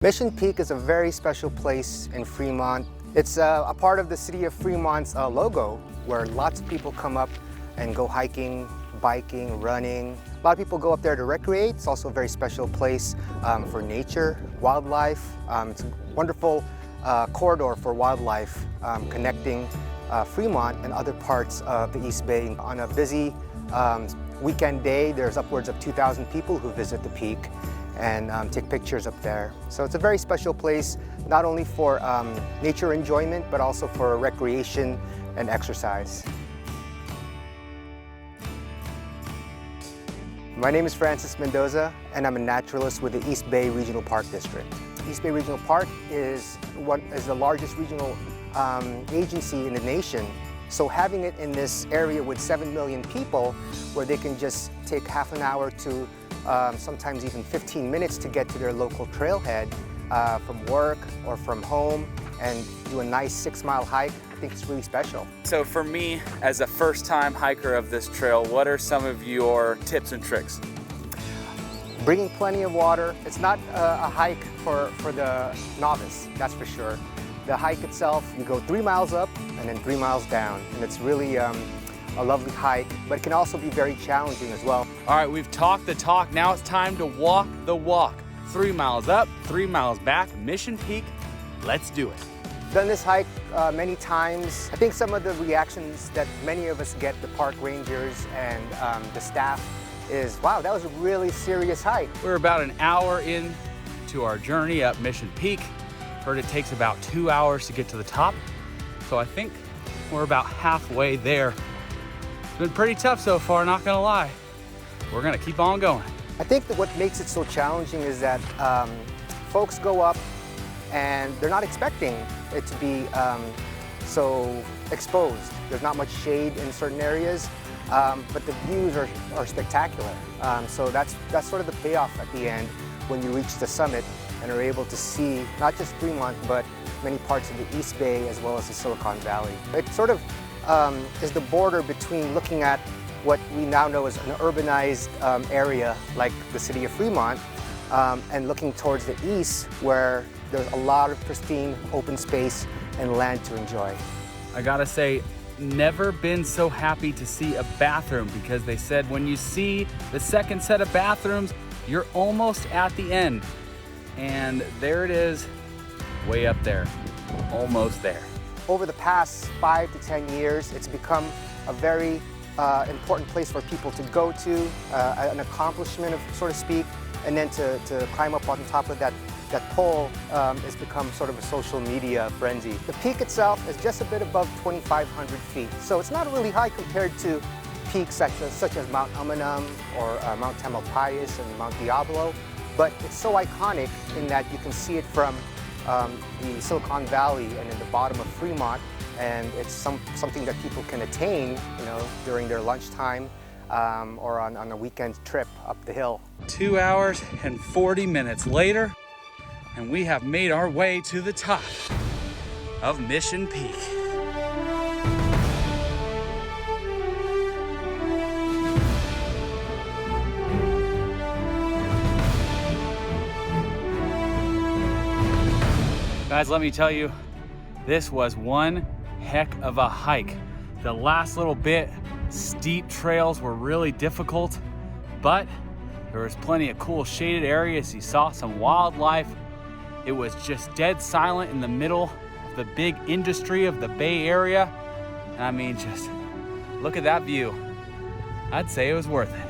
Mission Peak is a very special place in Fremont. It's a part of the city of Fremont's logo, where lots of people come up and go hiking, biking, running. A lot of people go up there to recreate. It's also a very special place for nature, wildlife. It's a wonderful corridor for wildlife connecting Fremont and other parts of the East Bay. On a busy weekend day, there's upwards of 2,000 people who visit the peak and take pictures up there. So it's a very special place, not only for nature enjoyment, but also for recreation and exercise. My name is Francis Mendoza, and I'm a naturalist with the East Bay Regional Park District. East Bay Regional Park is the largest regional agency in the nation. So having it in this area with 7 million people, where they can just take half an hour to sometimes even 15 minutes to get to their local trailhead from work or from home and do a nice 6-mile hike, I think it's really special. So for me, as a first-time hiker of this trail, what are some of your tips and tricks? Bringing plenty of water. It's not a hike for the novice, that's for sure. The hike itself, you go 3 miles up and then 3 miles down, and it's really a lovely hike, but it can also be very challenging as well. All right, we've talked the talk. Now it's time to walk the walk. 3 miles up, 3 miles back, Mission Peak. Let's do it. Done this hike many times. I think some of the reactions that many of us get, the park rangers and the staff, is, wow, that was a really serious hike. We're about an hour in to our journey up Mission Peak. Heard it takes about 2 hours to get to the top. So I think we're about halfway there. It's been pretty tough so far, not gonna lie. We're gonna keep on going. I think that what makes it so challenging is that folks go up and they're not expecting it to be so exposed. There's not much shade in certain areas, but the views are spectacular. So that's sort of the payoff at the end when you reach the summit and are able to see not just Fremont, but many parts of the East Bay as well as the Silicon Valley. It sort of is the border between looking at what we now know as an urbanized area like the city of Fremont and looking towards the east where there's a lot of pristine open space and land to enjoy. I gotta say, never been so happy to see a bathroom, because they said when you see the second set of bathrooms, you're almost at the end. And there it is, way up there, almost there. Over the past 5 to 10 years, it's become a very important place for people to go to, an accomplishment, so to speak, and then to climb up on top of that pole has become sort of a social media frenzy. The peak itself is just a bit above 2,500 feet, so it's not really high compared to peaks such as Mount Umunum or Mount Tamalpais and Mount Diablo, but it's so iconic in that you can see it from the Silicon Valley and in the bottom of Fremont, and it's something that people can attain, during their lunchtime or on a weekend trip up the hill. 2 hours and 40 minutes later, and we have made our way to the top of Mission Peak. Guys, let me tell you, this was one heck of a hike. The last little bit, steep trails were really difficult, but there was plenty of cool shaded areas. You saw some wildlife. It was just dead silent in the middle of the big industry of the Bay Area. And I mean, just look at that view. I'd say it was worth it.